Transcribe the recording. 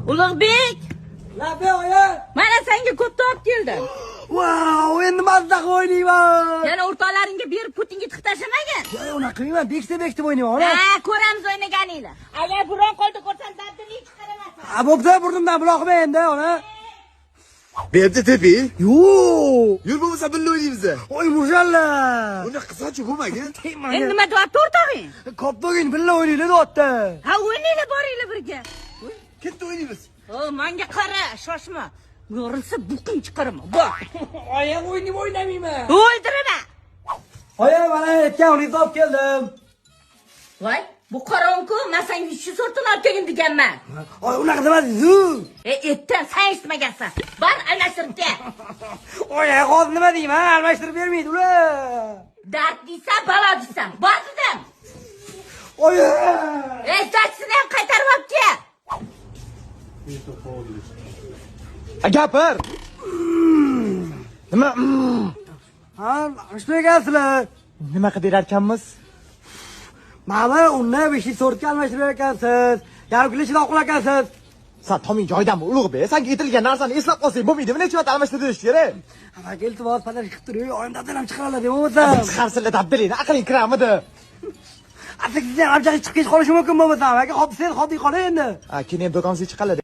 Ulug'bek, Labi oya. mana senga ko'pda olib keldim. Wow, endi mazza o'ynayman. Yana o'rtoqlaringga berib putingga tiq tashlamagan. Voy, unaqa qilmayman. Beksa o'ynayman, ona. Ha, ko'ramiz o'ynaganingni. Agar biron qo'lda ko'rsam dardini chiqaraman. Ha, bo'pti, burnimdan buloqma endi, ona. Berdi tepi. Yo! Yur bo'lmasa birga o'ynaymiz. Voy, mujalla. Uni qisqacha bo'lmagan. Endi nima deyapti o'rtog'ing? Koptog'ing birga o'ynaylik deyapti. Ha, o'ynaylar, boringlar birga. Ketdi o'ynaymiz. O, menga qara, shoshma. Yorilsa buqing chiqaraman. Bor. Oya, o'ynamayman. O'ldirma. Oya, mana aytgan o'rniga olib keldim. Voy, bu qoronku, men senga 300 sortini olib kelgin deganman. Oy, unaqa demadingiz. Etdan sen eshitmagansan. Bar almashtiribdi. Oya, hozir nima deyman? Almashtirib bermaydi ular. Dard deysan, balo deysan. Bor dedim. Oya! Esdaksini ham qaytarib olib kel. Gapir. Nima? Ha, shunday ekansiz. Nima qilar ekanmiz? Mana uni 5 sortga almashtirib ekansiz. Yarim kilo ichida oqil ekansiz. Sen toming joydanmi, Ulug'bek? Senga aytilgan narsani eslab qolsang bo'lmaydimi? Necha marta almashtirish kerak? Hammaga iltimos padar qilib turing. Oyim dadam ham chiqaradi deb bo'lmasa. Chiqarsinlar dabdalingni, aqling kiramidi? Aslida sizlar ham chiqib ketish qolishi mumkin bo'lmasa. Agar hop siz hop qoling endi. Ha, keyin ham do'konsiz chiqadi.